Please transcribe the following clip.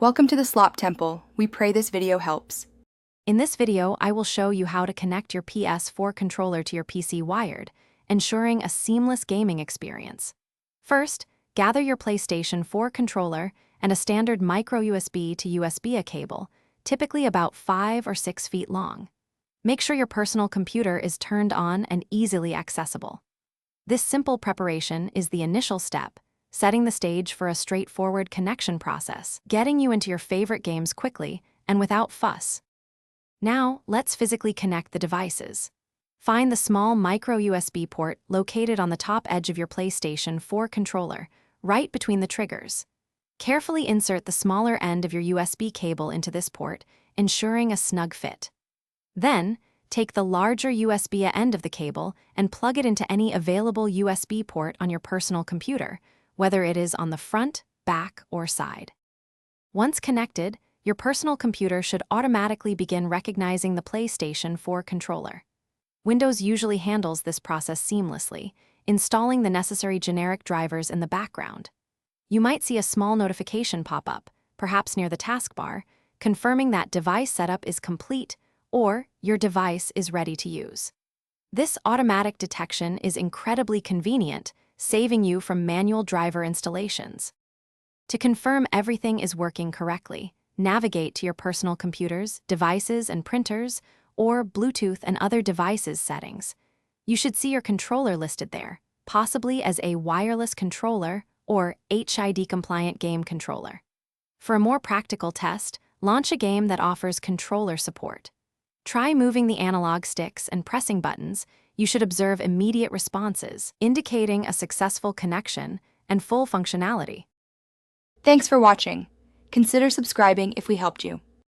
Welcome to the Slop Temple. We pray this video helps. In this video, I will show you how to connect your PS4 controller to your PC wired, ensuring a seamless gaming experience. First, gather your PlayStation 4 controller and a standard micro USB to USB cable, typically about 5 or 6 feet long. Make sure your personal computer is turned on and easily accessible. This simple preparation is the initial step, setting the stage for a straightforward connection process, getting you into your favorite games quickly and without fuss. Now, let's physically connect the devices. Find the small micro USB port located on the top edge of your PlayStation 4 controller, right between the triggers. Carefully insert the smaller end of your USB cable into this port, ensuring a snug fit. Then, take the larger USB end of the cable and plug it into any available USB port on your personal computer, whether it is on the front, back, or side. Once connected, your personal computer should automatically begin recognizing the PlayStation 4 controller. Windows usually handles this process seamlessly, installing the necessary generic drivers in the background. You might see a small notification pop up, perhaps near the taskbar, confirming that device setup is complete or your device is ready to use. This automatic detection is incredibly convenient, saving you from manual driver installations. To confirm everything is working correctly, navigate to your personal computers, devices and printers, or Bluetooth and other devices settings. You should see your controller listed there, possibly as a wireless controller or HID-compliant game controller. For a more practical test, launch a game that offers controller support. Try moving the analog sticks and pressing buttons. You should observe immediate responses, indicating a successful connection and full functionality. Thanks for watching. Consider subscribing if we helped you.